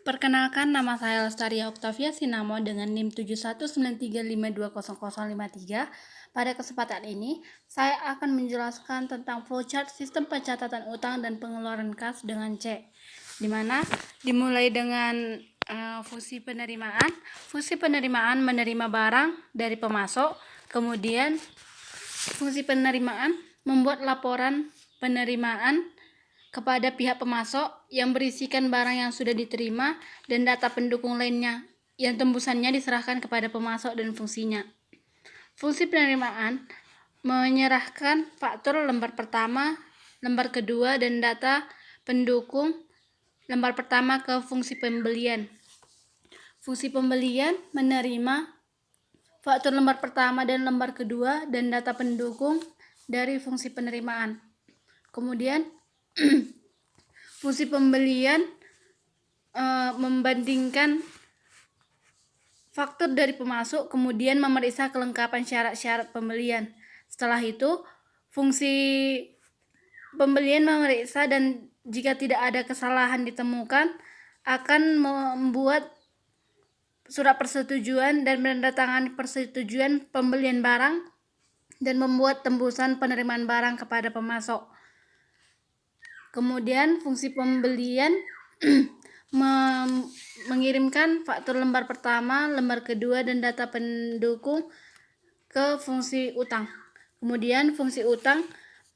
Perkenalkan, nama saya Lestaria Oktavia Sinamo dengan NIM 7193520053. Pada kesempatan ini, saya akan menjelaskan tentang flowchart sistem pencatatan utang dan pengeluaran kas dengan C, di mana dimulai dengan fungsi penerimaan. Fungsi penerimaan menerima barang dari pemasok, kemudian fungsi penerimaan membuat laporan penerimaan kepada pihak pemasok yang berisikan barang yang sudah diterima dan data pendukung lainnya yang tembusannya diserahkan kepada pemasok dan fungsinya. Fungsi penerimaan menyerahkan faktur lembar pertama, lembar kedua, dan data pendukung lembar pertama ke fungsi pembelian. Fungsi pembelian menerima faktur lembar pertama dan lembar kedua dan data pendukung dari fungsi penerimaan. Kemudian fungsi pembelian membandingkan faktur dari pemasok, kemudian memeriksa kelengkapan syarat-syarat pembelian. Setelah itu, fungsi pembelian memeriksa dan jika tidak ada kesalahan ditemukan, akan membuat surat persetujuan dan menandatangani persetujuan pembelian barang dan membuat tembusan penerimaan barang kepada pemasok. Kemudian fungsi pembelian mengirimkan faktur lembar pertama, lembar kedua, dan data pendukung ke fungsi utang. Kemudian fungsi utang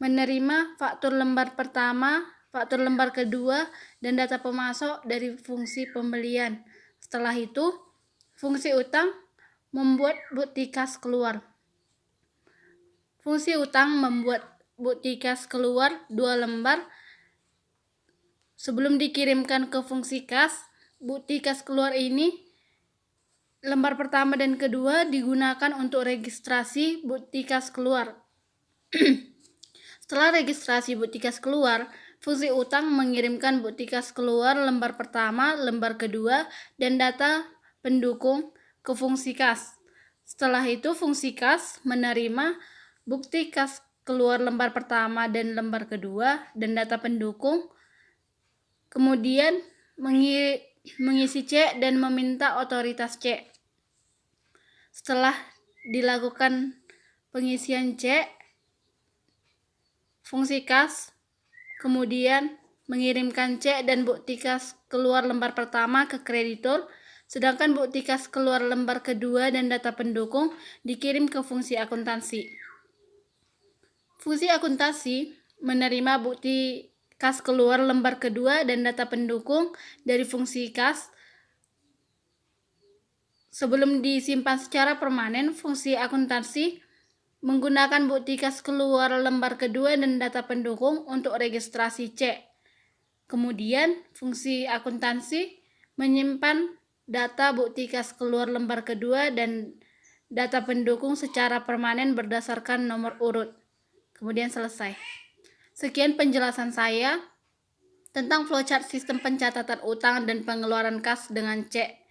menerima faktur lembar pertama, faktur lembar kedua, dan data pemasok dari fungsi pembelian. Setelah itu, fungsi utang membuat bukti kas keluar. Fungsi utang membuat bukti kas keluar 2 lembar. Sebelum dikirimkan ke fungsi kas, bukti kas keluar ini lembar pertama dan kedua digunakan untuk registrasi bukti kas keluar. Setelah registrasi bukti kas keluar, fungsi utang mengirimkan bukti kas keluar lembar pertama, lembar kedua, dan data pendukung ke fungsi kas. Setelah itu, fungsi kas menerima bukti kas keluar lembar pertama dan lembar kedua dan data pendukung, kemudian mengisi C dan meminta otoritas C. Setelah dilakukan pengisian C, fungsi kas kemudian mengirimkan C dan bukti kas keluar lembar pertama ke kreditur, sedangkan bukti kas keluar lembar kedua dan data pendukung dikirim ke fungsi akuntansi. Fungsi akuntansi menerima bukti kas keluar lembar kedua dan data pendukung dari fungsi kas. Sebelum disimpan secara permanen, fungsi akuntansi menggunakan bukti kas keluar lembar kedua dan data pendukung untuk registrasi C. Kemudian, fungsi akuntansi menyimpan data bukti kas keluar lembar kedua dan data pendukung secara permanen berdasarkan nomor urut. Kemudian selesai. Sekian penjelasan saya tentang flowchart sistem pencatatan utang dan pengeluaran kas dengan C.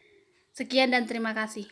Sekian dan terima kasih.